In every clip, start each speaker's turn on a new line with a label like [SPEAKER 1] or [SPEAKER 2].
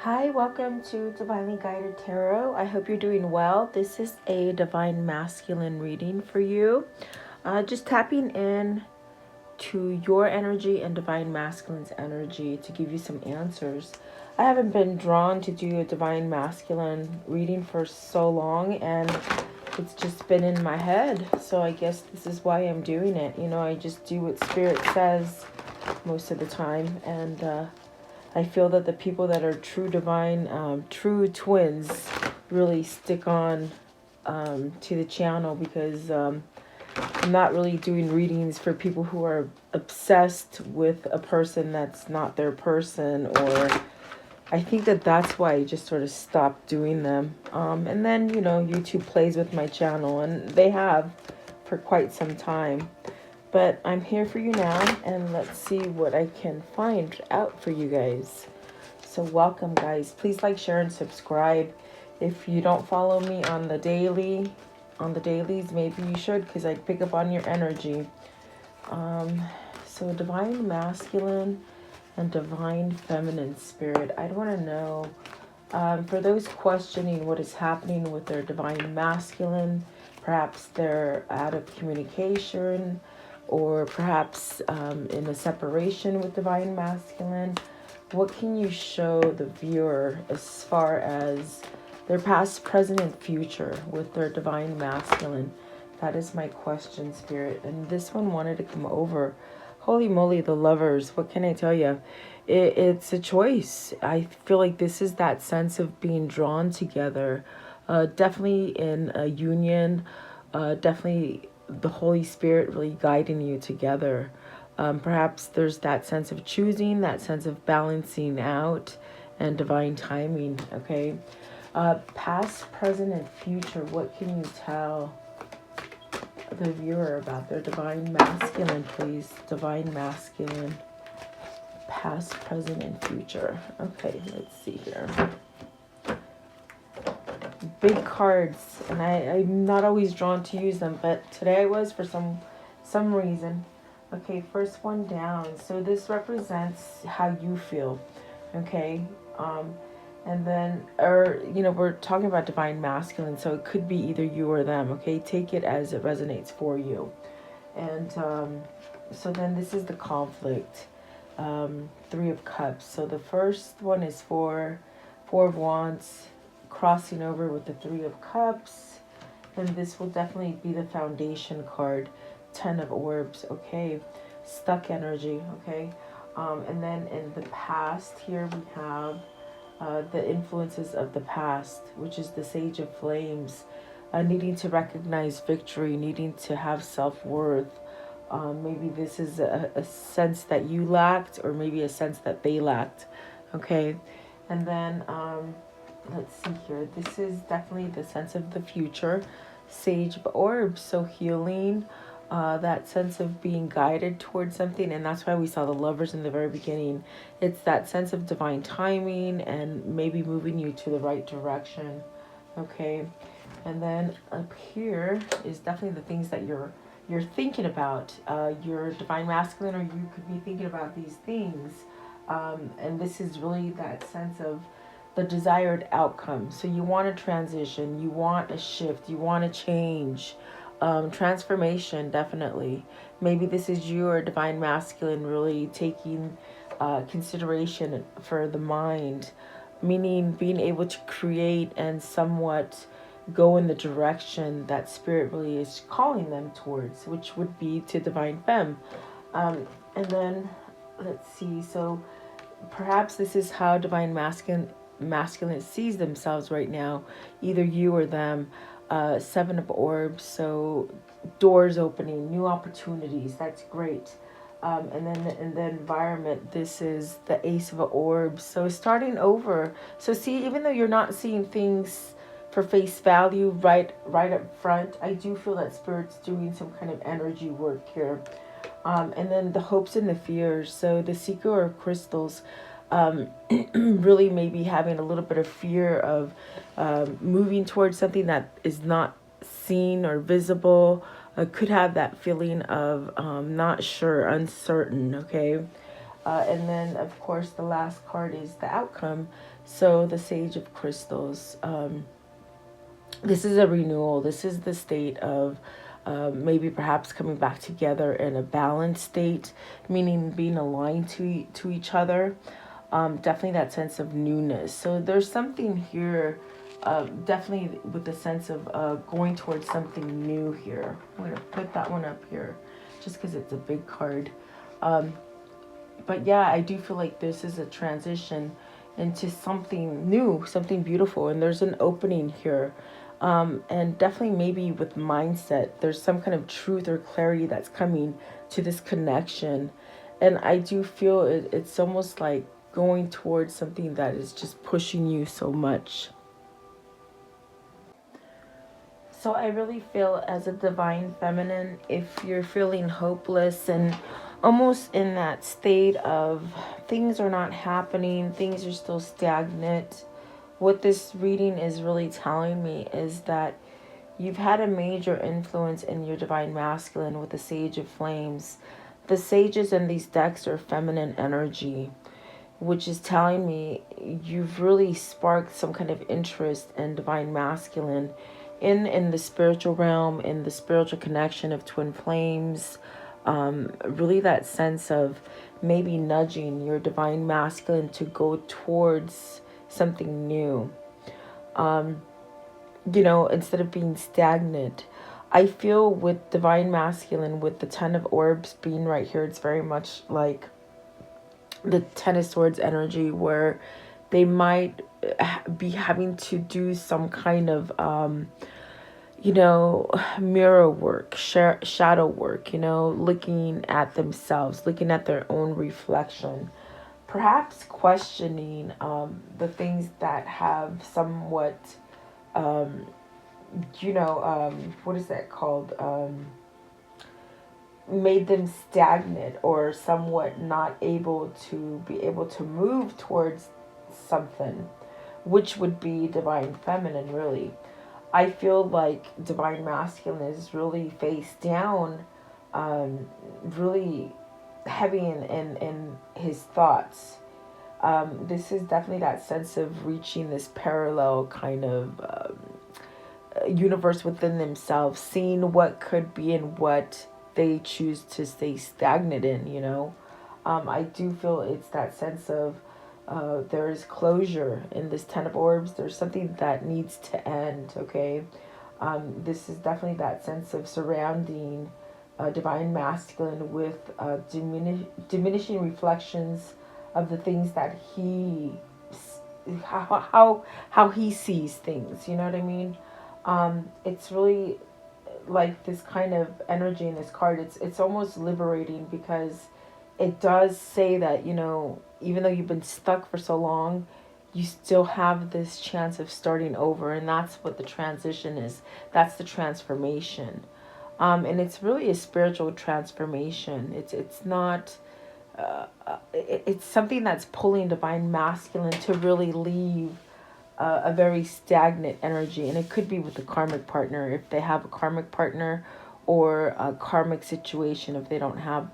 [SPEAKER 1] Hi, welcome to Divinely Guided Tarot. I hope you're doing well. This is a Divine Masculine reading for you. Just tapping in to your energy and Divine Masculine's energy to give you some answers. I haven't been drawn to do a Divine Masculine reading for so long, and it's just been in my head. So I guess this is why I'm doing it. You know, I just do what Spirit says most of the time, and I feel that the people that are true divine, true twins really stick on to the channel, because I'm not really doing readings for people who are obsessed with a person that's not their person, or I think that that's why I just sort of stopped doing them. And then, you know, YouTube plays with my channel, and they have for quite some time. But I'm here for you now, and let's see what I can find out for you guys. So welcome, guys. Please like, share, and subscribe. If you don't follow me on the dailies, maybe you should, because I pick up on your energy. So Divine Masculine and Divine Feminine Spirit. I'd want to know, for those questioning what is happening with their Divine Masculine, perhaps they're out of communication, or perhaps in a separation with Divine Masculine. What can you show the viewer as far as their past, present, and future with their Divine Masculine? That is my question, Spirit. And this one wanted to come over. Holy moly, the Lovers. What can I tell you? It's a choice. I feel like this is that sense of being drawn together. Definitely in a union. Definitely the Holy Spirit really guiding you together. Perhaps there's that sense of choosing, that sense of balancing out, and divine timing, okay? Past, present, and future. What can you tell the viewer about their Divine Masculine, please? Divine Masculine. Past, present, and future. Okay, let's see here. Big cards, and I'm not always drawn to use them, but today I was for some reason. Okay, first one down. So this represents how you feel, okay? And then, or, you know, we're talking about Divine Masculine, so it could be either you or them, okay? Take it as it resonates for you. And so then this is the conflict, Three of Cups. So the first one is Four of Wands, crossing over with the Three of Cups. And this will definitely be the foundation card. 10 of Orbs, okay? Stuck energy, okay? And then in the past here we have the influences of the past, which is the Sage of Flames. Needing to recognize victory, needing to have self-worth. Maybe this is a sense that you lacked, or maybe a sense that they lacked, okay? And then, let's see here. This is definitely the sense of the future. Sage of Orbs, so healing, that sense of being guided towards something. And that's why we saw the Lovers in the very beginning. It's that sense of divine timing and maybe moving you to the right direction, okay? And then up here is definitely the things that you're thinking about. Your Divine Masculine, or you could be thinking about these things. And this is really that sense of the desired outcome. So you want a transition, you want a shift, you want a change, transformation, definitely. Maybe this is you or Divine Masculine really taking consideration for the mind, meaning being able to create and somewhat go in the direction that Spirit really is calling them towards, which would be to Divine Femme. And then let's see, so perhaps this is how Divine Masculine sees themselves right now, either you or them. Seven of Orbs, so doors opening, new opportunities, that's great. And then in the environment, this is the Ace of Orbs, so starting over. So see, even though you're not seeing things for face value right up front, I do feel that Spirit's doing some kind of energy work here. And then the hopes and the fears, so the Seeker of Crystals, really maybe having a little bit of fear of moving towards something that is not seen or visible. Could have that feeling of not sure, uncertain, okay? And then, of course, the last card is the outcome. So the Sage of Crystals. This is a renewal. This is the state of maybe perhaps coming back together in a balanced state, meaning being aligned to each other. Definitely that sense of newness. So there's something here, definitely with the sense of going towards something new here. I'm going to put that one up here just because it's a big card. But yeah, I do feel like this is a transition into something new, something beautiful. And there's an opening here. And definitely maybe with mindset, there's some kind of truth or clarity that's coming to this connection. And I do feel it's almost like going towards something that is just pushing you so much. So I really feel as a divine feminine, if you're feeling hopeless and almost in that state of things are not happening, things are still stagnant, what this reading is really telling me is that you've had a major influence in your divine masculine with the Sage of Flames. The sages in these decks are feminine energy, which is telling me you've really sparked some kind of interest in divine masculine in the spiritual realm, in the spiritual connection of twin flames. Really that sense of maybe nudging your divine masculine to go towards something new. Instead of being stagnant. I feel with divine masculine, with the Ten of Orbs being right here, it's very much like the Ten of Swords energy, where they might be having to do some kind of mirror work, shadow work, looking at themselves, looking at their own reflection, perhaps questioning the things that have somewhat what is that called, made them stagnant or somewhat not able to move towards something, which would be divine feminine. Really, I feel like divine masculine is really face down, really heavy in his thoughts. This is definitely that sense of reaching this parallel kind of universe within themselves, seeing what could be and what they choose to stay stagnant in. I do feel it's that sense of there is closure in this Ten of Orbs. There's something that needs to end, okay? This is definitely that sense of surrounding divine masculine with diminishing reflections of the things that how he sees things, you know what I mean? It's really like this kind of energy in this card. It's almost liberating, because it does say that, even though you've been stuck for so long, you still have this chance of starting over. And that's what the transition is. That's the transformation. And it's really a spiritual transformation. It's not, it's something that's pulling divine masculine to really leave a very stagnant energy. And it could be with a karmic partner, if they have a karmic partner, or a karmic situation if they don't have,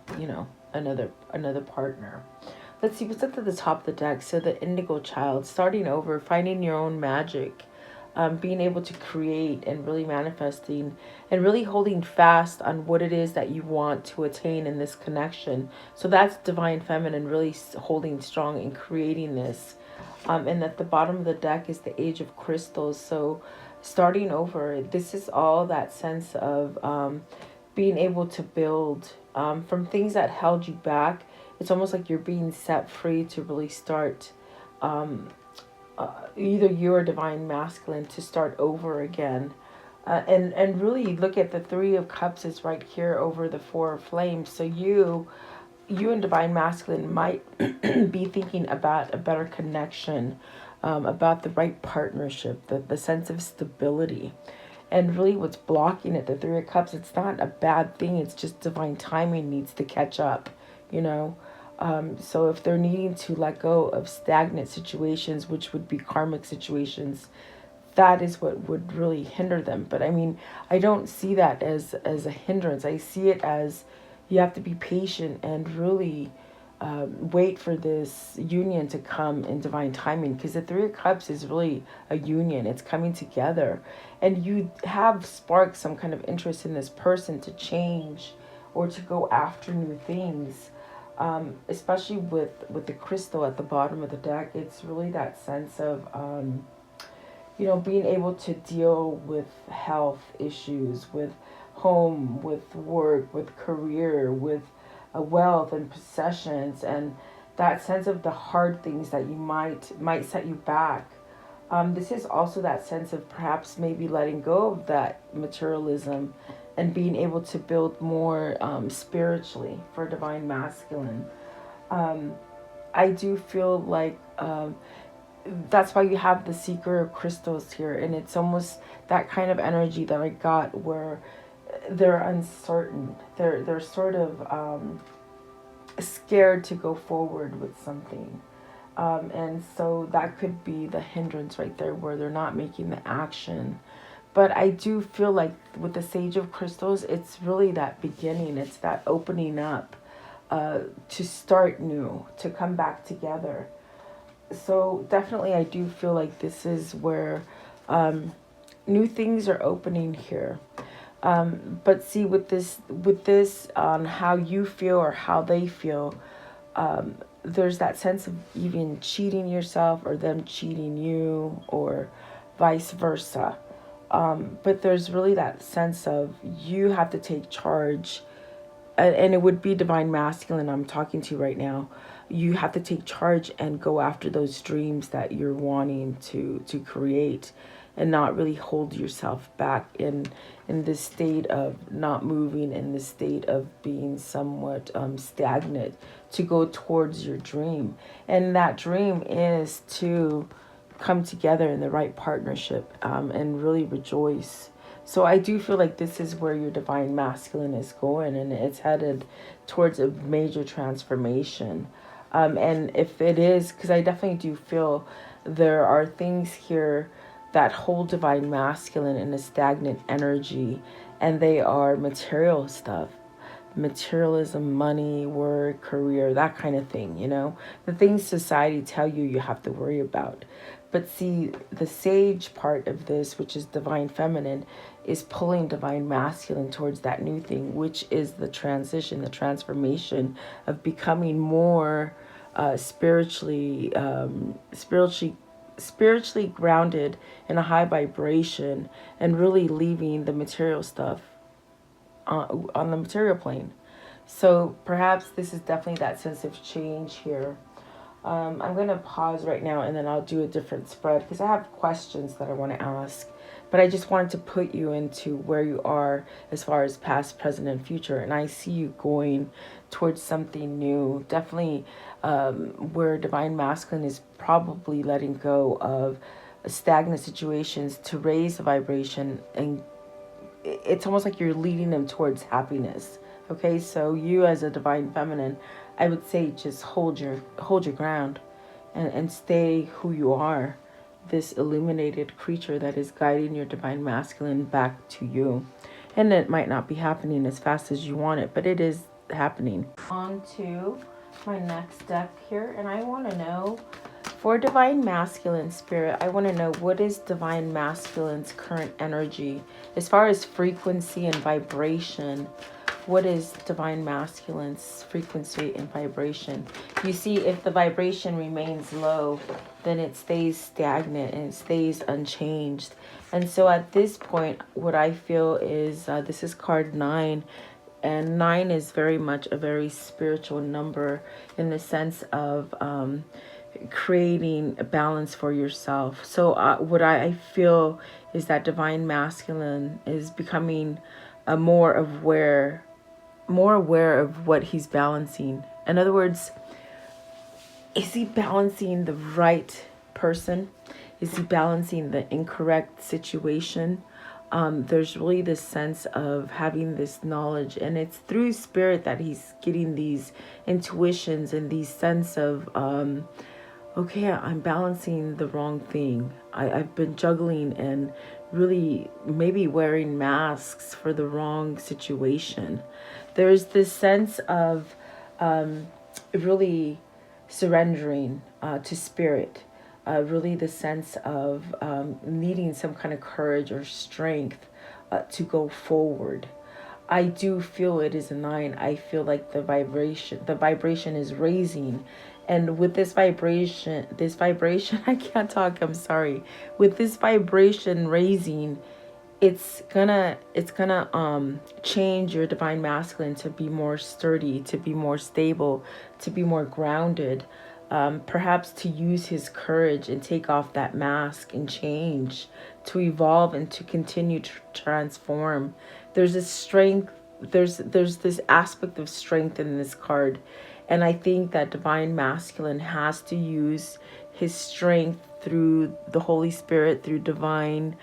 [SPEAKER 1] another partner. Let's see what's at the top of the deck. So the Indigo Child, starting over, finding your own magic, being able to create and really manifesting and really holding fast on what it is that you want to attain in this connection. So that's divine feminine, really holding strong and creating this. And at the bottom of the deck is the Age of Crystals. So starting over, this is all that sense of being able to build from things that held you back. It's almost like you're being set free to really start, either you or divine masculine, to start over again. And really look at the Three of Cups is right here over the Four of Flames. So you and divine masculine might be thinking about a better connection, about the right partnership, the sense of stability. And really what's blocking it, the Three of Cups, it's not a bad thing. It's just divine timing needs to catch up, So if they're needing to let go of stagnant situations, which would be karmic situations, that is what would really hinder them. But I mean, I don't see that as a hindrance. I see it as you have to be patient and really wait for this union to come in divine timing, because the Three of Cups is really a union. It's coming together, and you have sparked some kind of interest in this person to change or to go after new things. Especially with the crystal at the bottom of the deck, it's really that sense of being able to deal with health issues, with home, with work, with career, with wealth and possessions, and that sense of the hard things that you might set you back. This is also that sense of perhaps maybe letting go of that materialism and being able to build more spiritually for divine masculine. I do feel like that's why you have the seeker of crystals here, and it's almost that kind of energy that I got where they're uncertain, they're sort of scared to go forward with something, and so that could be the hindrance right there, where they're not making the action. But I do feel like with the Sage of Crystals, it's really that beginning, it's that opening up, to start new, to come back together. So definitely I do feel like this is where new things are opening here. But see, with this on how you feel or how they feel, there's that sense of even cheating yourself or them cheating you, or vice versa. But there's really that sense of you have to take charge, and it would be divine masculine I'm talking to right now. You have to take charge and go after those dreams that you're wanting to create, and not really hold yourself back in this state of not moving, in this state of being somewhat stagnant, to go towards your dream. And that dream is to come together in the right partnership, and really rejoice. So I do feel like this is where your divine masculine is going, and it's headed towards a major transformation. And if it is, because I definitely do feel there are things here that hold divine masculine in a stagnant energy, and they are material stuff. Materialism, money, work, career, that kind of thing, the things society tell you have to worry about. But see, the sage part of this, which is divine feminine, is pulling divine masculine towards that new thing, which is the transition, the transformation of becoming more spiritually grounded in a high vibration, and really leaving the material stuff on the material plane. So perhaps this is definitely that sense of change here. I'm going to pause right now, and then I'll do a different spread, because I have questions that I want to ask. But I just wanted to put you into where you are as far as past, present, and future. And I see you going towards something new. Definitely where divine masculine is probably letting go of stagnant situations to raise the vibration. And it's almost like you're leading them towards happiness. Okay, so you as a divine feminine, I would say just hold your ground, and stay who you are, this illuminated creature that is guiding your divine masculine back to you. And it might not be happening as fast as you want it, but it is happening. On to my next deck here, and I want to know, for divine masculine spirit, I want to know, what is divine masculine's current energy as far as frequency and vibration? What is divine masculine's frequency and vibration? You see, if the vibration remains low, then it stays stagnant and it stays unchanged. And so at this point, what I feel is, this is card 9. And 9 is very much a very spiritual number, in the sense of creating a balance for yourself. So what I feel is that divine masculine is becoming more aware of what he's balancing. In other words, is he balancing the right person? Is he balancing the incorrect situation? There's really this sense of having this knowledge, and it's through spirit that he's getting these intuitions and these sense of, okay, I'm balancing the wrong thing. I've been juggling and really maybe wearing masks for the wrong situation. There's this sense of really surrendering to spirit. Really the sense of needing some kind of courage or strength to go forward. I do feel it is a 9. I feel like the vibration is raising. And with this vibration, I can't talk, I'm sorry. With this vibration raising, it's gonna change your divine masculine to be more sturdy, to be more stable, to be more grounded, perhaps to use his courage and take off that mask and change, to evolve and to continue to transform. There's this strength, there's this aspect of strength in this card, and I think that divine masculine has to use his strength through the Holy Spirit, through divine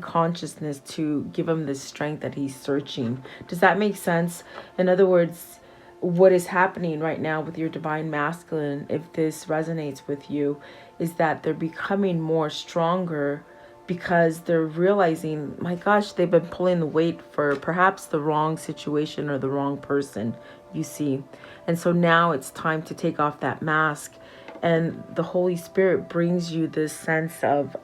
[SPEAKER 1] consciousness, to give him the strength that he's searching. Does that make sense? In other words, what is happening right now with your divine masculine, if this resonates with you, is that they're becoming more stronger because they're realizing, my gosh, they've been pulling the weight for perhaps the wrong situation or the wrong person, you see. And so now it's time to take off that mask. And the Holy Spirit brings you this sense of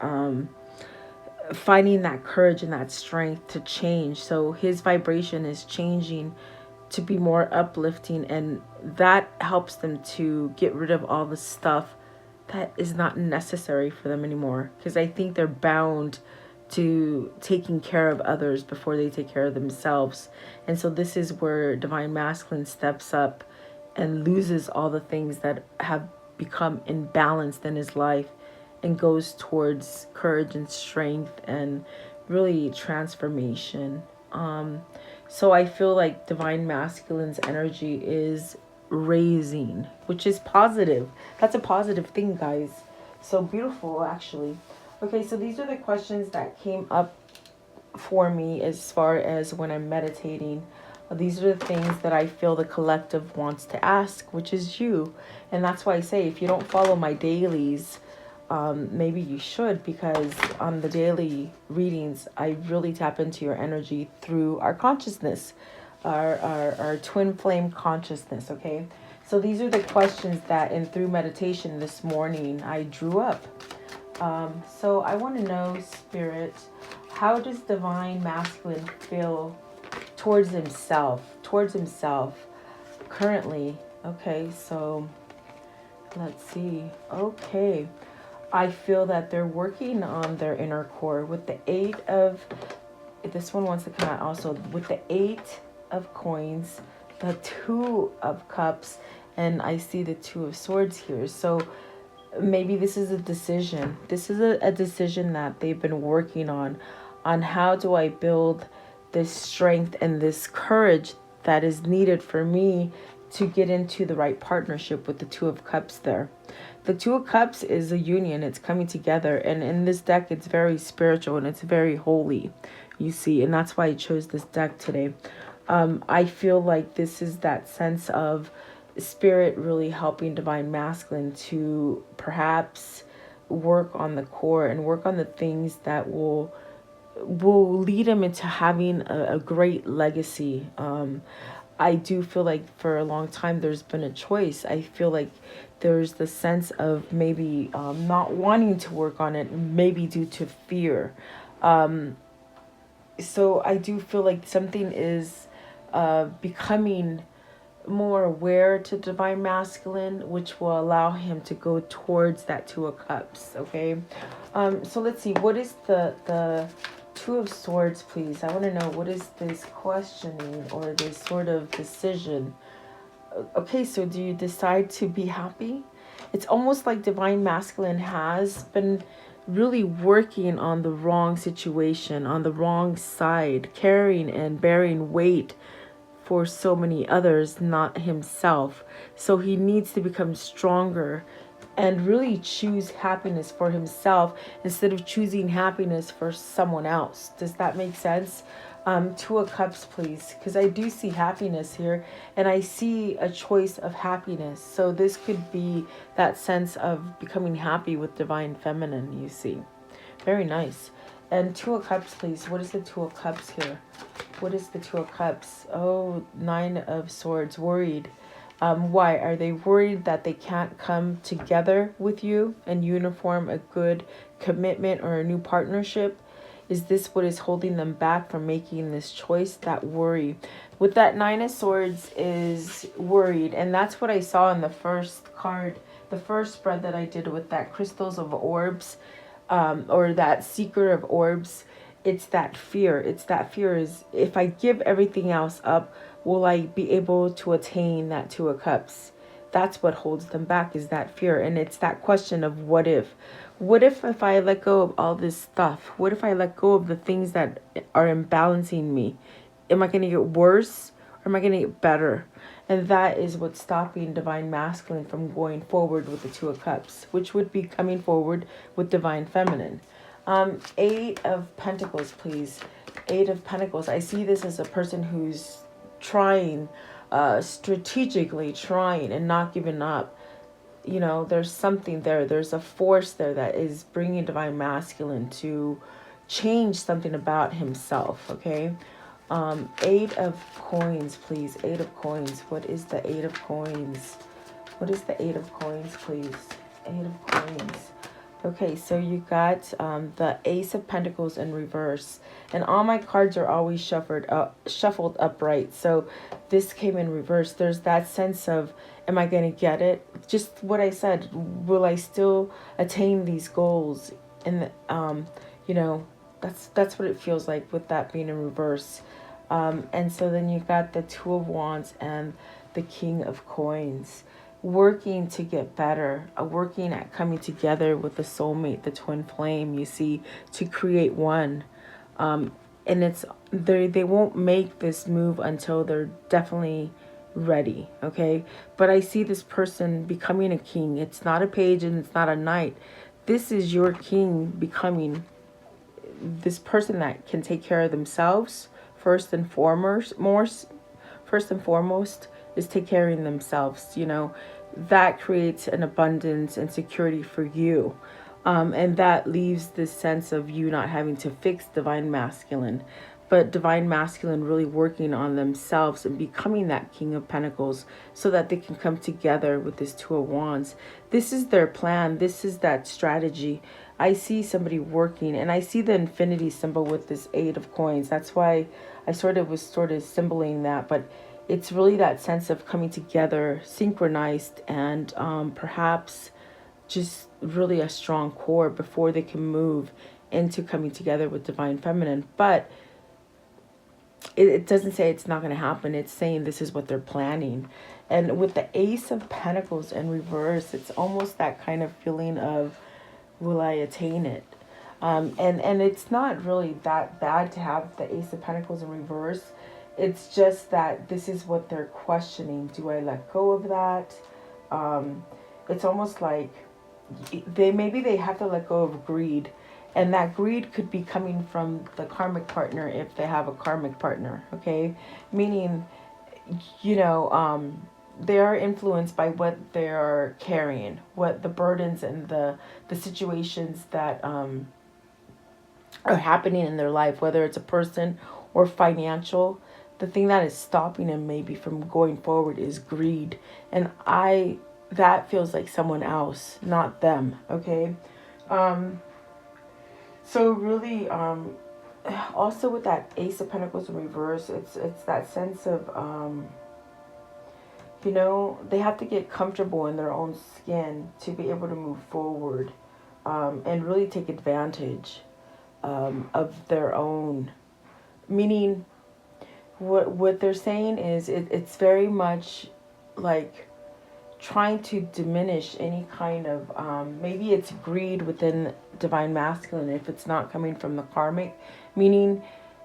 [SPEAKER 1] finding that courage and that strength to change. So his vibration is changing to be more uplifting, and that helps them to get rid of all the stuff that is not necessary for them anymore, because I think they're bound to taking care of others before they take care of themselves. And so this is where divine masculine steps up and loses all the things that have become imbalanced in his life, and goes towards courage and strength and really transformation. So I feel like divine masculine's energy is raising, which is positive. That's a positive thing, guys. So beautiful, actually. Okay, so these are the questions that came up for me as far as when I'm meditating. These are the things that I feel the collective wants to ask, which is you. And that's why I say, if you don't follow my dailies, maybe you should, because on the daily readings, I really tap into your energy through our consciousness, our twin flame consciousness, okay? So these are the questions that, and through meditation this morning, I drew up. So I want to know, Spirit, how does divine masculine feel towards himself currently? Okay, so let's see. Okay. I feel that they're working on their inner core with the 8 of, this one wants to come out also, with the 8 of coins, the 2 of cups, and I see the 2 of swords here. So maybe this is a decision. This is a decision that they've been working on how do I build this strength and this courage that is needed for me to get into the right partnership with the 2 of cups there. The 2 of cups is a union. It's coming together. And in this deck, it's very spiritual and it's very holy, you see. And that's why I chose this deck today. I feel like this is that sense of spirit really helping divine masculine to perhaps work on the core and work on the things that will lead him into having a great legacy. I do feel like for a long time there's been a choice. I feel like there's the sense of maybe not wanting to work on it, maybe due to fear. So I do feel like something is becoming more aware to divine masculine, which will allow him to go towards that 2 of cups. Okay, so let's see, what is the 2 of swords, please? I want to know, what is this questioning or this sort of decision? Okay, so do you decide to be happy? It's almost like divine masculine has been really working on the wrong situation, on the wrong side, carrying and bearing weight for so many others, not himself. So he needs to become stronger and really choose happiness for himself instead of choosing happiness for someone else. Does that make sense? 2 of cups, please, because I do see happiness here and I see a choice of happiness. So this could be that sense of becoming happy with divine feminine, you see. Very nice. And 2 of cups, please. What is the 2 of cups here? What is the 2 of cups? Oh, 9 of swords, worried. Why? Are they worried that they can't come together with you and uniform a good commitment or a new partnership? Is this what is holding them back from making this choice? That worry. With that Nine of Swords is worried. And that's what I saw in the first card, the first spread that I did with that Crystals of Orbs, or that Seeker of Orbs. It's that fear. It's that fear is, if I give everything else up, will I be able to attain that Two of Cups? That's what holds them back, is that fear. And it's that question of what if. What if I let go of all this stuff? What if I let go of the things that are imbalancing me? Am I going to get worse, or am I going to get better? And that is what's stopping Divine Masculine from going forward with the Two of Cups, which would be coming forward with Divine Feminine. Eight of Pentacles, please. Eight of Pentacles. I see this as a person who's trying, strategically trying and not giving up. You know, there's something there. There's a force there that is bringing Divine Masculine to change something about himself, okay? Eight of Coins, please. Eight of Coins. What is the Eight of Coins? What is the Eight of Coins, please? Eight of Coins. Okay, so you got the Ace of Pentacles in reverse. And all my cards are always shuffled upright. So this came in reverse. There's that sense of, am I going to get it? Just what I said. Will I still attain these goals? And, you know, that's what it feels like with that being in reverse. And so then you got the Two of Wands and the King of Coins. Working to get better, working at coming together with the soulmate, the twin flame, you see, to create one. And it's they won't make this move until they're definitely ready, okay? But I see this person becoming a king. It's not a page and it's not a knight. This is your king becoming this person that can take care of themselves first and foremost. First and foremost is take care of themselves, you know. That creates an abundance and security for you. And that leaves this sense of you not having to fix Divine Masculine, but Divine Masculine really working on themselves and becoming that King of Pentacles so that they can come together with this Two of Wands. This is their plan. This is that strategy. I see somebody working, and I see the infinity symbol with this Eight of Coins. That's why I was symboling that, but it's really that sense of coming together, synchronized, and perhaps just really a strong core before they can move into coming together with Divine Feminine. But it doesn't say it's not going to happen. It's saying this is what they're planning. And with the Ace of Pentacles in reverse, it's almost that kind of feeling of, will I attain it? And it's not really that bad to have the Ace of Pentacles in reverse. It's just that this is what they're questioning. Do I let go of that? It's almost like maybe they have to let go of greed. And that greed could be coming from the karmic partner if they have a karmic partner, okay? Meaning, you know, they are influenced by what they are carrying, what the burdens and the situations that are happening in their life, whether it's a person or financial. The thing that is stopping them maybe from going forward is greed. And that feels like someone else, not them, okay? So really, also with that Ace of Pentacles in reverse, it's that sense of, you know, they have to get comfortable in their own skin to be able to move forward, and really take advantage of their own. Meaning, what they're saying is it's very much like trying to diminish any kind of maybe it's greed within Divine Masculine if it's not coming from the karmic. Meaning,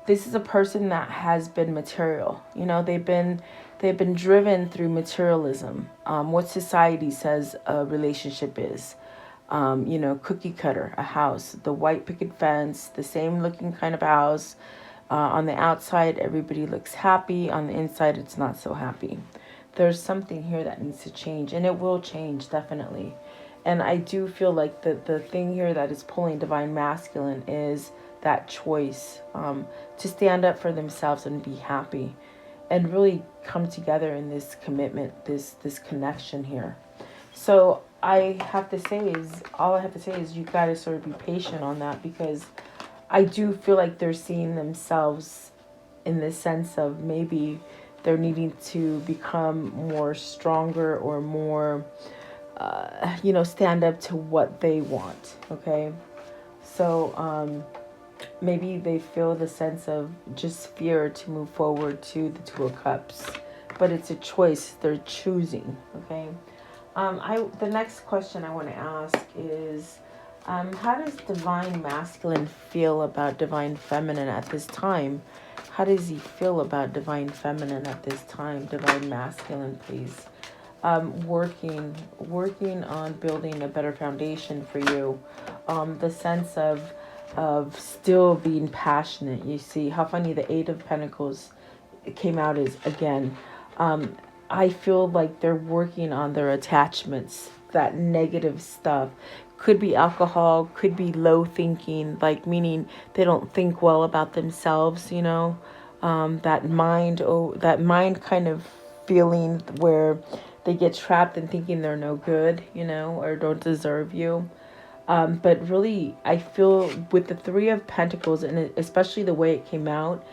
[SPEAKER 1] this is a person that has been material. You know, they've been driven through materialism. What society says a relationship is. You know, cookie cutter, a house, the white picket fence, the same looking kind of house. On the outside, everybody looks happy. On the inside, it's not so happy. There's something here that needs to change, and it will change, definitely. And I do feel like the thing here that is pulling Divine Masculine is that choice to stand up for themselves and be happy. and really come together in this commitment, this connection here. So I have to say is, all I have to say is you got to sort of be patient on that, because I do feel like they're seeing themselves in the sense of maybe they're needing to become more stronger or more, stand up to what they want. Okay. So, maybe they feel the sense of just fear to move forward to the Two of Cups, but it's a choice they're choosing. Okay. The next question I want to ask is, how does Divine Masculine feel about Divine Feminine at this time? How does he feel about Divine Feminine at this time? Divine Masculine, please. Working on building a better foundation for you. The sense of still being passionate. You see how funny the Eight of Pentacles came out is again. I feel like they're working on their attachments, that negative stuff. Could be alcohol, could be low thinking, like meaning they don't think well about themselves, that mind kind of feeling where they get trapped in thinking they're no good, or don't deserve you. But really, I feel with the Three of Pentacles, and especially the way it came out,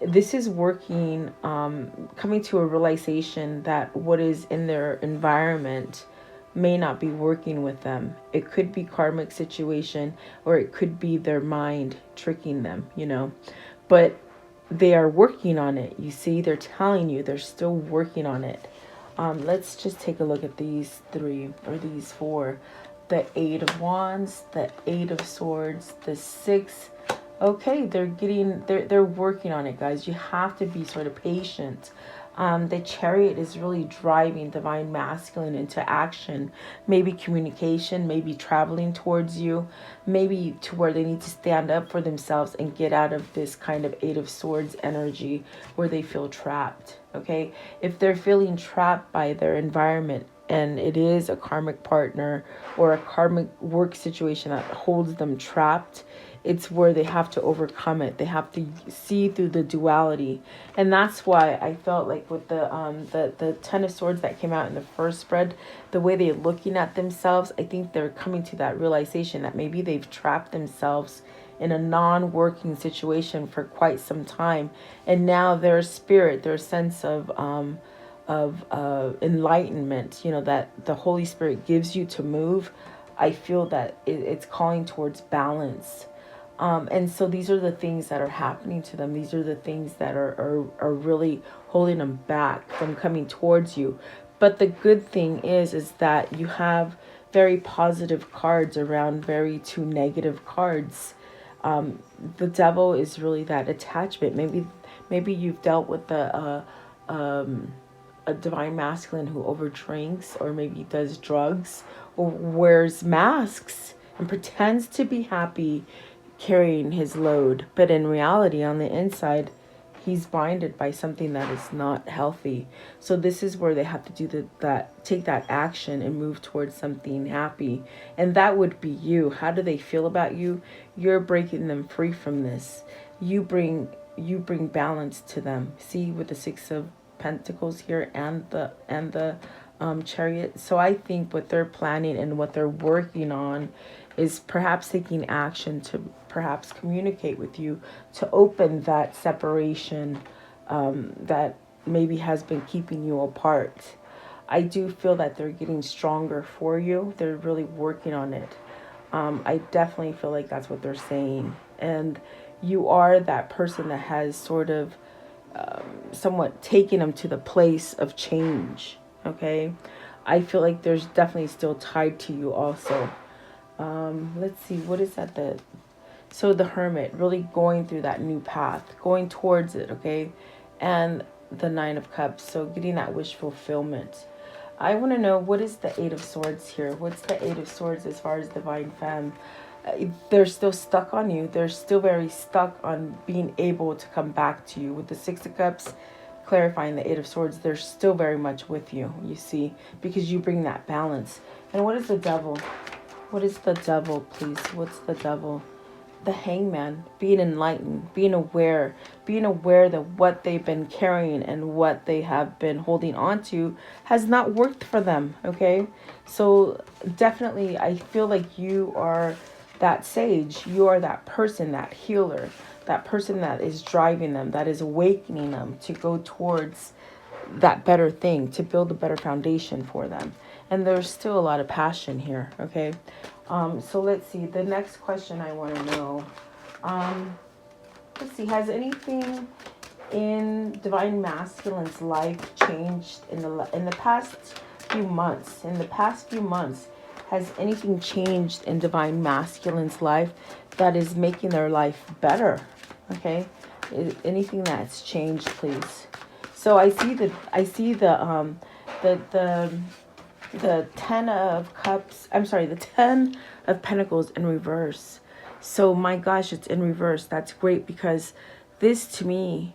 [SPEAKER 1] this is working, coming to a realization that what is in their environment may not be working with them. It could be karmic situation, or it could be their mind tricking them, but they are working on it. You see, they're telling you they're still working on it. Let's just take a look at these three or these four. The Eight of Wands, the Eight of Swords, the Six. Okay, they're working on it, guys. You have to be sort of patient. The Chariot is really driving Divine Masculine into action. Maybe communication, maybe traveling towards you, maybe to where they need to stand up for themselves and get out of this kind of Eight of Swords energy where they feel trapped. Okay, if they're feeling trapped by their environment, and it is a karmic partner or a karmic work situation that holds them trapped, it's where they have to overcome it. They have to see through the duality. And that's why I felt like with the Ten of Swords that came out in the first spread, the way they're looking at themselves, I think they're coming to that realization that maybe they've trapped themselves in a non-working situation for quite some time. And now their spirit, their sense of enlightenment, that the Holy Spirit gives you to move, I feel that it's calling towards balance. And so these are the things that are happening to them. These are the things that are really holding them back from coming towards you. But the good thing is that you have very positive cards around very two negative cards. The Devil is really that attachment. Maybe you've dealt with a Divine Masculine who overdrinks, or maybe does drugs, or wears masks and pretends to be happy carrying his load, but in reality on the inside he's blinded by something that is not healthy. So this is where they have to do take that action and move towards something happy, and that would be you. How do they feel about you? You're breaking them free from this. You bring balance to them. See, with the Six of Pentacles here and the Chariot. So I think what they're planning and what they're working on is perhaps taking action to perhaps communicate with you, to open that separation that maybe has been keeping you apart. I do feel that they're getting stronger for you. They're really working on it. I definitely feel like that's what they're saying. And you are that person that has sort of somewhat taken them to the place of change. Okay, I feel like there's definitely still tied to you also. Let's see, what is that? So the Hermit, really going through that new path, going towards it. Okay, and the Nine of Cups, so getting that wish fulfillment. I want to know, what is the Eight of Swords here? What's the Eight of Swords as far as Divine Femme? They're still stuck on you. They're still very stuck on being able to come back to you. With the Six of Cups clarifying the Eight of Swords, they're still very much with you, you see, because you bring that balance. And what is the Devil? What is the Devil, please? What's the Devil? the Hangman, being enlightened, being aware that what they've been carrying and what they have been holding on to has not worked for them. Okay, so definitely I feel like you are that sage, you are that person, that healer, that person that is driving them, that is awakening them to go towards that better thing, to build a better foundation for them. And there's still a lot of passion here. Okay, so let's see, the next question I want to know, let's see, has anything in Divine Masculine's life changed in the past few months? In the past few months, has anything changed in Divine Masculine's life that is making their life better? Okay, anything that's changed, please. So I see the 10 of cups, I'm sorry, the 10 of pentacles in reverse. So my gosh, it's in reverse. That's great, because this, to me,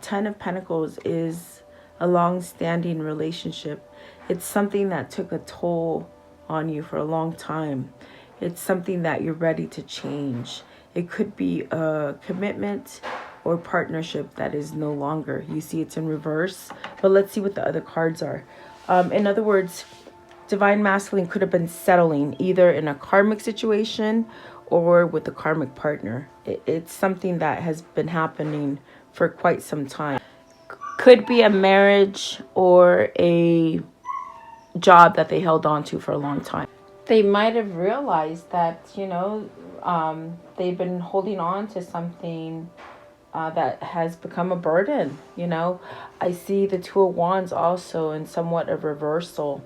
[SPEAKER 1] 10 of pentacles is a long-standing relationship. It's something that took a toll on you for a long time. It's something that you're ready to change. It could be a commitment or partnership that is no longer. You see, it's in reverse, but let's see what the other cards are. In other words, Divine Masculine could have been settling either in a karmic situation or with a karmic partner. It's something that has been happening for quite some time. Could be a marriage or a job that they held on to for a long time. They might have realized that, they've been holding on to something that has become a burden. I see the Two of Wands also in somewhat of reversal.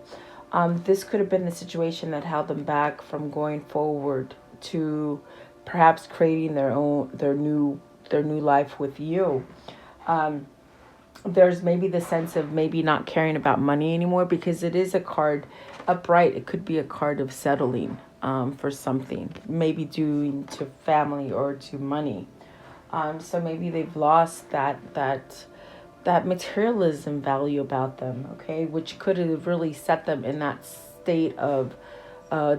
[SPEAKER 1] This could have been the situation that held them back from going forward to perhaps creating their new life with you. There's maybe the sense of maybe not caring about money anymore, because it is a card upright. It could be a card of settling for something, maybe due to family or to money. So maybe they've lost that materialism value about them, okay, which could have really set them in that state of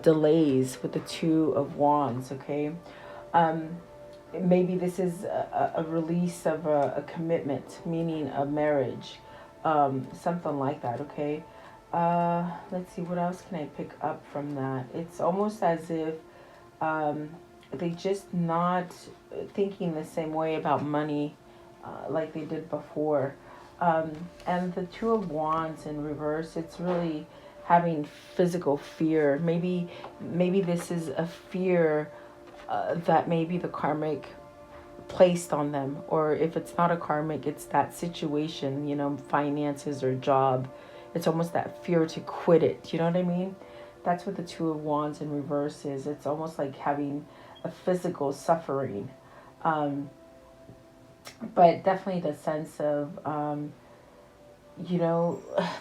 [SPEAKER 1] delays with the Two of Wands, okay. Maybe this is a release of a commitment, meaning a marriage, something like that, okay. Let's see, what else can I pick up from that? It's almost as if they just not thinking the same way about money like they did before. And the Two of Wands in reverse, it's really having physical fear. Maybe this is a fear that maybe the karmic placed on them, or if it's not a karmic, it's that situation, finances or job. It's almost that fear to quit it. You know what I mean? That's what the Two of Wands in reverse is. It's almost like having a physical suffering. But definitely the sense of,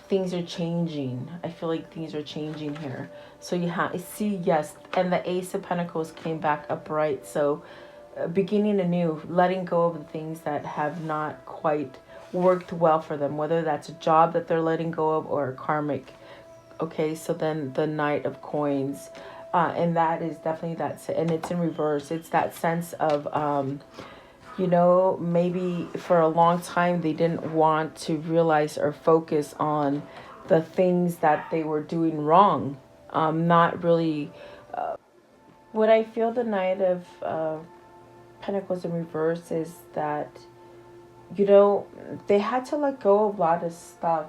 [SPEAKER 1] things are changing. I feel like things are changing here. So see, yes, and the Ace of Pentacles came back upright. So beginning anew, letting go of the things that have not quite worked well for them, whether that's a job that they're letting go of or a karmic. Okay, so then the Knight of Coins, and that is definitely and it's in reverse. It's that sense of, maybe for a long time they didn't want to realize or focus on the things that they were doing wrong. Not really. What I feel the Knight of Pentacles in reverse is that, they had to let go of a lot of stuff.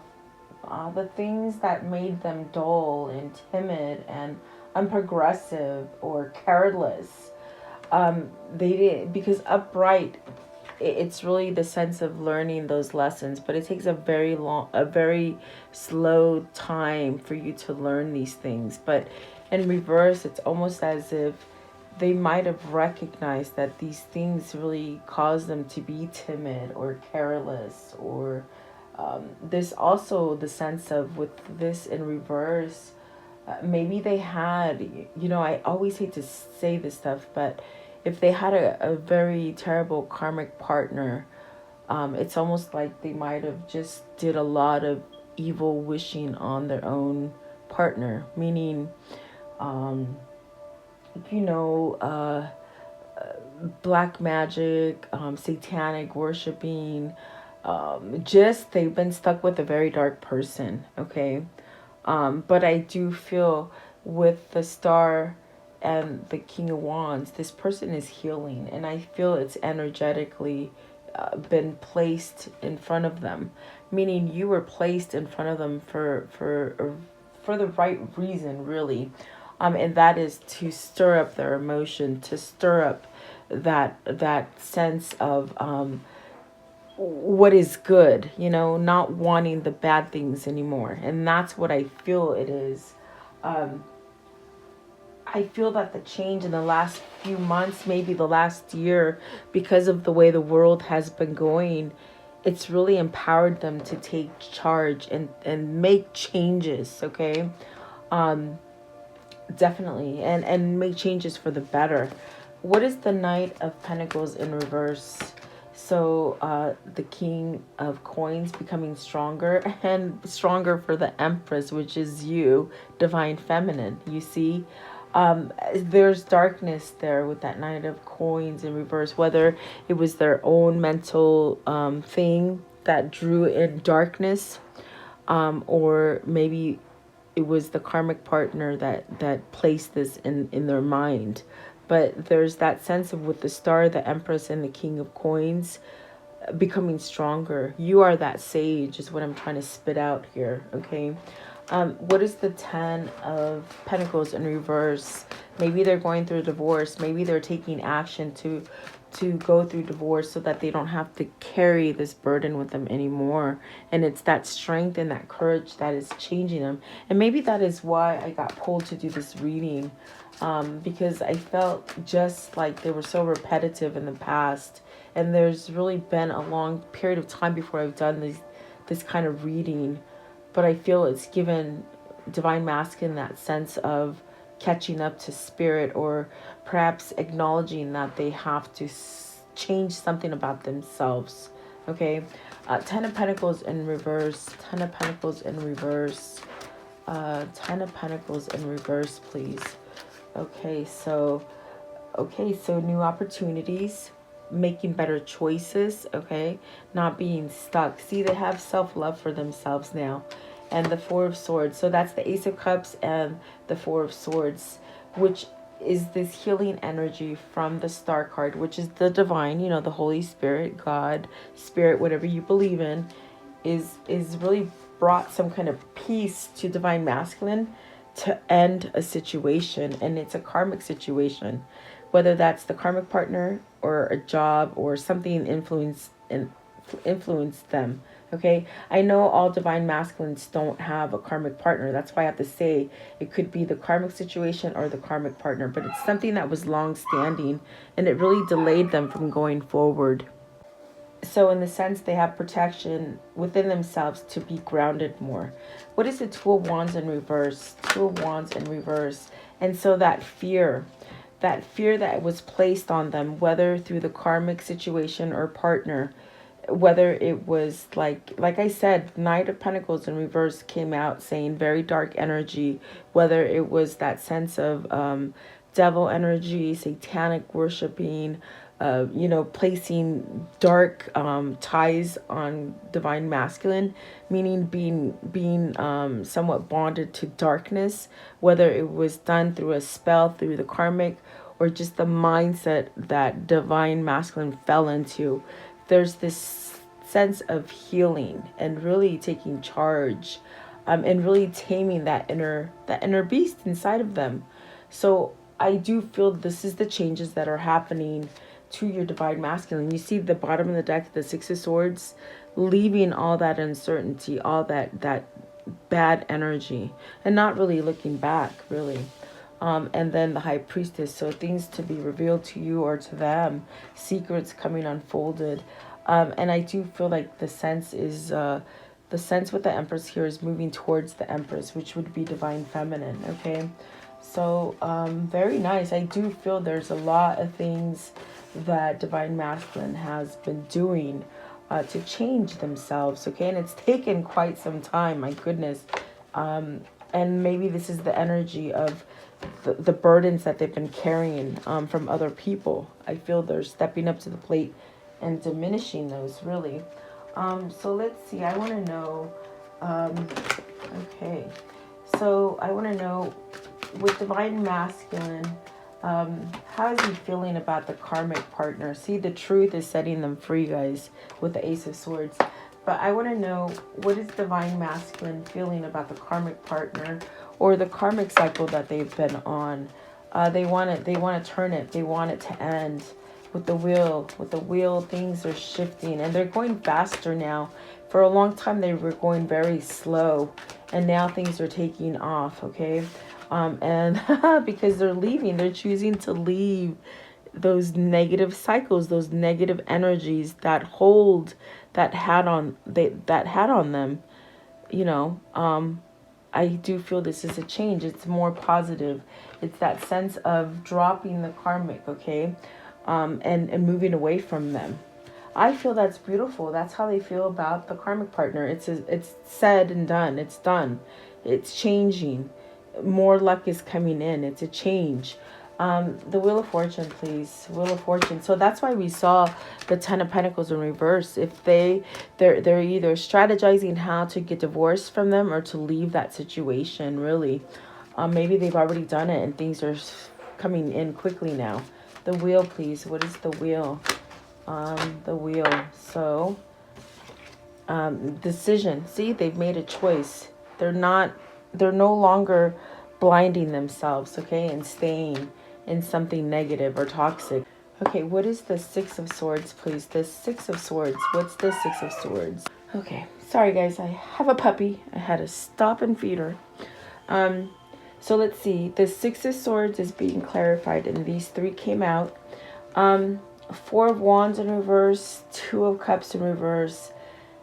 [SPEAKER 1] The things that made them dull and timid and unprogressive or careless. They did, because upright, it's really the sense of learning those lessons, but it takes a very slow time for you to learn these things. But in reverse, it's almost as if they might have recognized that these things really caused them to be timid or careless, or there's also the sense of, with this in reverse, maybe they had, I always hate to say this stuff, but if they had a very terrible karmic partner, it's almost like they might have just did a lot of evil wishing on their own partner, meaning, black magic, satanic worshiping, just they've been stuck with a very dark person, okay? But I do feel with the star and the King of Wands, this person is healing, and I feel it's energetically been placed in front of them, meaning you were placed in front of them for the right reason, really, and that is to stir up their emotion, to stir up that sense of what is good, you know, not wanting the bad things anymore. And that's what I feel it is. I feel that the change in the last few months, maybe the last year, because of the way the world has been going, it's really empowered them to take charge and make changes, okay? Definitely. And make changes for the better. What is the Knight of Pentacles in reverse? So the King of Coins becoming stronger, and stronger for the Empress, which is you, Divine Feminine. You see, there's darkness there with that Knight of Coins in reverse, whether it was their own mental thing that drew in darkness, or maybe it was the karmic partner that placed this in their mind. But there's that sense of, with the star, the Empress, and the King of Coins becoming stronger. You are that sage is what I'm trying to spit out here, okay? What is the Ten of Pentacles in reverse? Maybe they're going through a divorce. Maybe they're taking action to go through divorce so that they don't have to carry this burden with them anymore. And it's that strength and that courage that is changing them. And maybe that is why I got pulled to do this reading, because I felt just like they were so repetitive in the past. And there's really been a long period of time before I've done this kind of reading. But I feel it's given Divine Masculine that sense of catching up to spirit, or perhaps acknowledging that they have to change something about themselves. Okay, Ten of Pentacles in reverse. Ten of Pentacles in reverse. Ten of Pentacles in reverse, please. Okay, so new opportunities, making better choices, okay, not being stuck. See, they have self-love for themselves now. And the Four of Swords, so that's the Ace of Cups and the Four of Swords, which is this healing energy from the Star card, which is the divine, you know, the Holy Spirit, God, Spirit, whatever you believe in, is really brought some kind of peace to Divine Masculine to end a situation. And it's a karmic situation, whether that's the karmic partner or a job or something influence them. Okay, I know all Divine Masculines don't have a karmic partner. That's why I have to say it could be the karmic situation or the karmic partner, but it's something that was long standing and it really delayed them from going forward. So in the sense, they have protection within themselves to be grounded more. What is the Two of Wands in reverse? Two of Wands in reverse. And so that fear that was placed on them, whether through the karmic situation or partner, whether it was like I said, Knight of Pentacles in reverse came out saying very dark energy, whether it was that sense of devil energy, satanic worshiping, you know, placing dark ties on Divine Masculine, meaning being somewhat bonded to darkness, whether it was done through a spell, through the karmic, or just the mindset that Divine Masculine fell into. There's this sense of healing and really taking charge, and really taming that inner beast inside of them. So I do feel this is the changes that are happening to your Divine Masculine. You see the bottom of the deck, the Six of Swords, leaving all that uncertainty, all that bad energy, and not really looking back, really. And then the High Priestess, so things to be revealed to you or to them, secrets coming unfolded. And I do feel like the sense is, the sense with the Empress here is moving towards the Empress, which would be Divine Feminine, okay? So, very nice. I do feel there's a lot of things that Divine Masculine has been doing to change themselves, okay? And it's taken quite some time, my goodness. and maybe this is the energy of the burdens that they've been carrying from other people. I feel they're stepping up to the plate and diminishing those, really. So let's see. I want to know. Okay. So I want to know, with Divine Masculine, how is he feeling about the karmic partner? See, the truth is setting them free, guys, with the Ace of Swords. But I want to know, what is Divine Masculine feeling about the karmic partner or the karmic cycle that they've been on? They want to turn it. They want it to end. With the wheel, things are shifting, and they're going faster now. For a long time, they were going very slow, and now things are taking off, okay? And because they're choosing to leave those negative cycles, those negative energies that had on them, you know. I do feel this is a change. It's more positive. It's that sense of dropping the karmic, okay? And moving away from them. I feel that's beautiful. That's how they feel about the karmic partner. It's said and done. It's done. It's changing. More luck is coming in. It's a change. The Wheel of Fortune, please. Wheel of Fortune. So that's why we saw the Ten of Pentacles in reverse. If they're either strategizing how to get divorced from them or to leave that situation, really. Maybe they've already done it and things are coming in quickly now. The Wheel, please. What is the Wheel? The Wheel. So, decision. See, they've made a choice. They're no longer blinding themselves, okay, and staying in something negative or toxic. Okay, what is the Six of Swords, please? The Six of Swords. What's the Six of Swords? Okay, sorry guys, I have a puppy. I had to stop and feed her. So let's see. The Six of Swords is being clarified, and these three came out. Four of Wands in reverse, Two of Cups in reverse,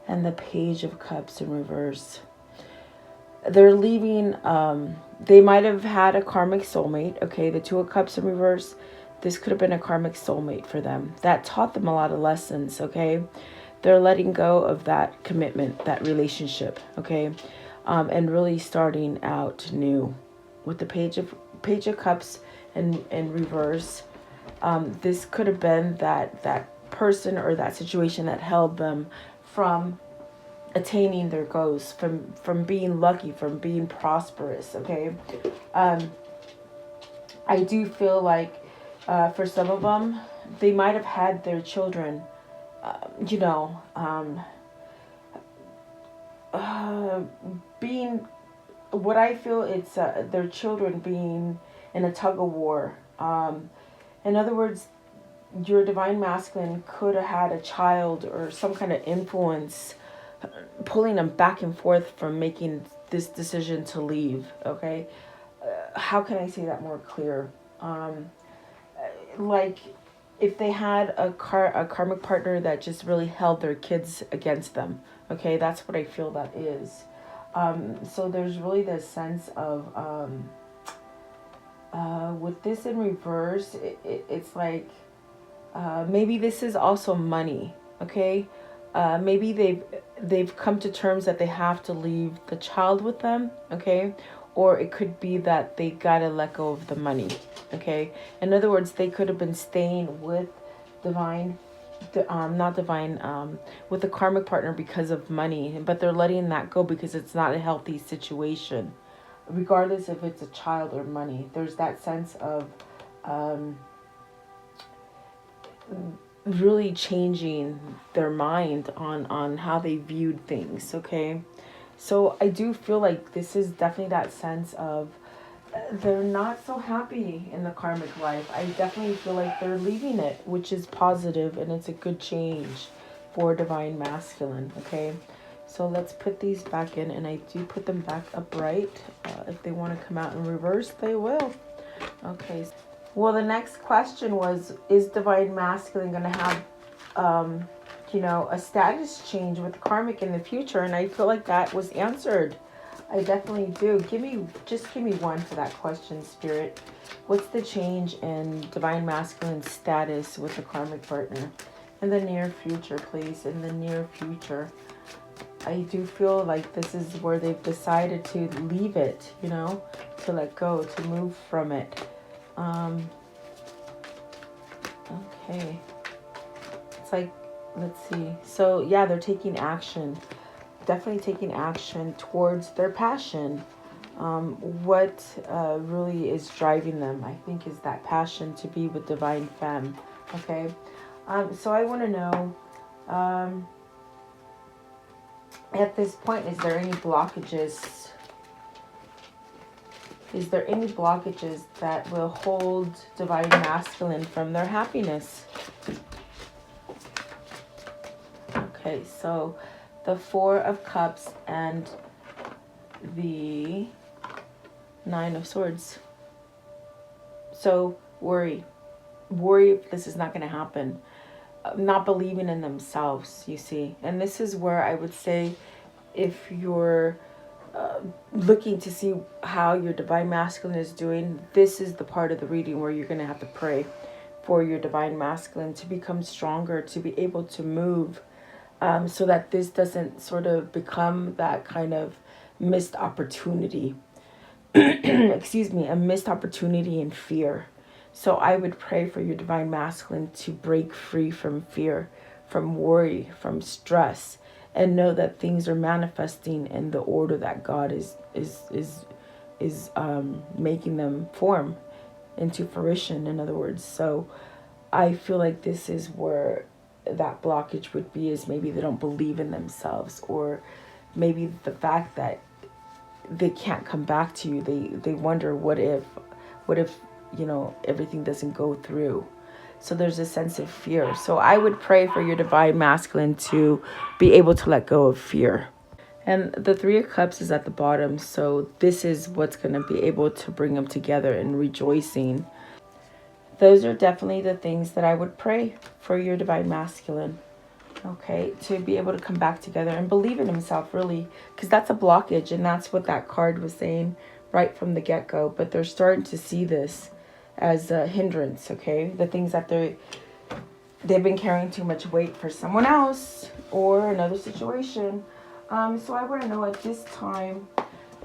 [SPEAKER 1] and the Page of Cups in reverse. They're leaving. They might have had a karmic soulmate. Okay, the Two of Cups in reverse. This could have been a karmic soulmate for them. That taught them a lot of lessons, okay? They're letting go of that commitment, that relationship, okay? And really starting out new. With the Page of Cups in reverse, this could have been that person or that situation that held them from attaining their goals, from being lucky, from being prosperous, okay? I do feel like for some of them, they might have had their children, being, what I feel, it's their children being in a tug of war. In other words, your Divine Masculine could have had a child or some kind of influence pulling them back and forth from making this decision to leave, okay? How can I say that more clear? Like, if they had a karmic partner that just really held their kids against them, okay? That's what I feel that is. So there's really this sense of, with this in reverse, it's like, maybe this is also money, okay? Maybe they've come to terms that they have to leave the child with them, okay? Or it could be that they gotta let go of the money, okay? In other words, they could have been staying with with the karmic partner because of money, but they're letting that go because it's not a healthy situation, regardless if it's a child or money. There's that sense of really changing their mind on how they viewed things, okay? So I do feel like this is definitely that sense of they're not so happy in the karmic life. I definitely feel like they're leaving it, which is positive, and it's a good change for Divine Masculine, okay? So let's put these back in, and I do put them back upright. If they want to come out in reverse, they will. Okay. Well, the next question was, is Divine Masculine going to have, a status change with karmic in the future? And I feel like that was answered. I definitely do. Just give me one for that question, Spirit. What's the change in Divine Masculine status with the karmic partner? In the near future, please. In the near future. I do feel like this is where they've decided to leave it, you know, to let go, to move from it. Okay. It's like, let's see. So yeah, they're taking action. Definitely taking action towards their passion. What really is driving them, I think, is that passion to be with Divine Femme. Okay. So I want to know, at this point, is there any blockages? Is there any blockages that will hold Divine Masculine from their happiness? Okay, so the Four of Cups and the Nine of Swords. So worry if this is not going to happen. Not believing in themselves, you see. And this is where I would say, if you're looking to see how your Divine Masculine is doing, this is the part of the reading where you're going to have to pray for your Divine Masculine to become stronger, to be able to move, so that this doesn't sort of become that kind of missed opportunity. Excuse me, a missed opportunity in fear. So I would pray for your Divine Masculine to break free from fear, from worry, from stress, and know that things are manifesting in the order that God is making them form into fruition, in other words. So I feel like this is where that blockage would be, is maybe they don't believe in themselves, or maybe the fact that they can't come back to you. They wonder, what if, you know, everything doesn't go through. So there's a sense of fear. So I would pray for your Divine Masculine to be able to let go of fear. And the Three of Cups is at the bottom. So this is what's going to be able to bring them together and rejoicing. Those are definitely the things that I would pray for your Divine Masculine. Okay, to be able to come back together and believe in himself, really, because that's a blockage, and that's what that card was saying right from the get-go. But they're starting to see this as a hindrance. Okay, the things that they've been carrying too much weight for someone else or another situation. So I want to know at this time,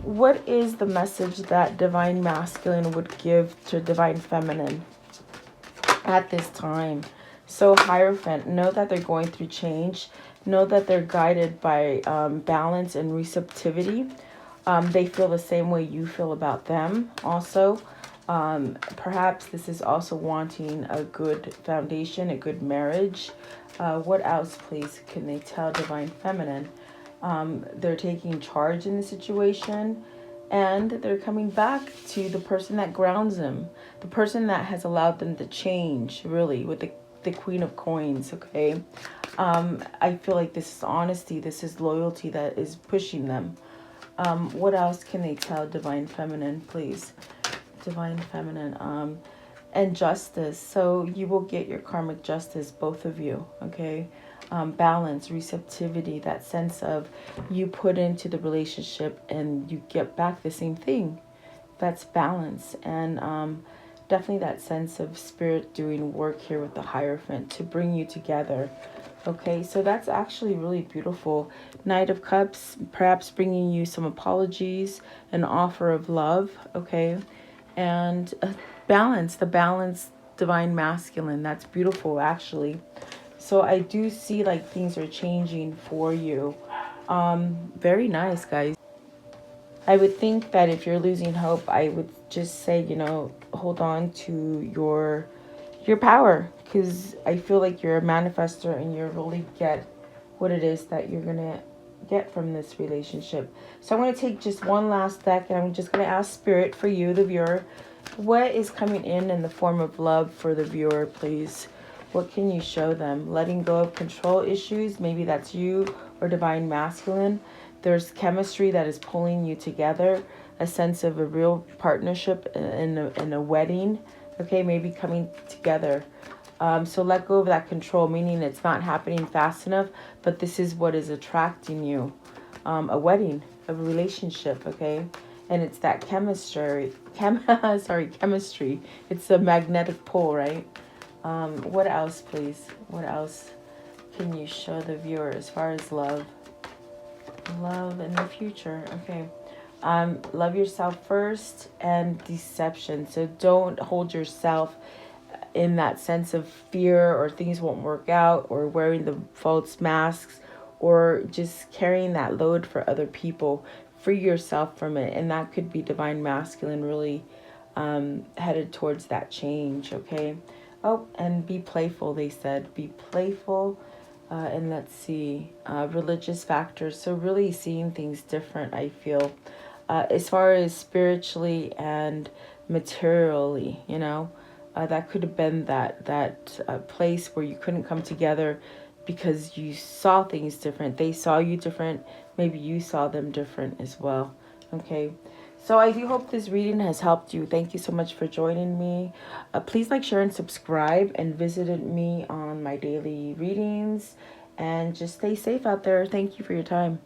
[SPEAKER 1] what is the message that Divine Masculine would give to Divine Feminine at this time? So Hierophant, know that they're going through change. Know that they're guided by balance and receptivity. They feel the same way you feel about them also. Perhaps this is also wanting a good foundation, a good marriage. What else, please, can they tell Divine Feminine? They're taking charge in the situation. And they're coming back to the person that grounds them. The person that has allowed them to change, really, with the Queen of Coins, okay? I feel like this is honesty, this is loyalty that is pushing them. What else can they tell Divine Feminine, please? Divine Feminine, and justice. So you will get your karmic justice, both of you, okay? Balance, receptivity, that sense of you put into the relationship and you get back the same thing. That's balance. And definitely that sense of spirit doing work here with the Hierophant to bring you together. Okay, so that's actually really beautiful. Knight of Cups, perhaps bringing you some apologies, an offer of love, okay? And balance, the balanced Divine Masculine. That's beautiful, actually. So I do see like things are changing for you. Very nice, guys. I would think that if you're losing hope, I would just say, you know, hold on to your power, because I feel like you're a manifester and you really get what it is that you're going to get from this relationship. So I'm going to take just one last deck, and I'm just going to ask Spirit for you, the viewer, what is coming in the form of love for the viewer, please? What can you show them? Letting go of control issues. Maybe that's you or Divine Masculine. There's chemistry that is pulling you together. A sense of a real partnership in a wedding. Okay, maybe coming together. So let go of that control, meaning it's not happening fast enough, but this is what is attracting you. A wedding, a relationship, okay? And it's that chemistry. It's a magnetic pull, right? What else, please? What else can you show the viewer as far as love? Love in the future. Okay. Love yourself first and deception. So don't hold yourself in that sense of fear or things won't work out or wearing the false masks or just carrying that load for other people. Free yourself from it. And that could be divine masculine really headed towards that change. Okay. Oh, and be playful, they said. Be playful. And let's see, religious factors. So really seeing things different, I feel, as far as spiritually and materially, you know, that could have been that place where you couldn't come together because you saw things different. They saw you different. Maybe you saw them different as well. Okay. So I do hope this reading has helped you. Thank you so much for joining me. Please like, share, and subscribe, and visit me on my daily readings. And just stay safe out there. Thank you for your time.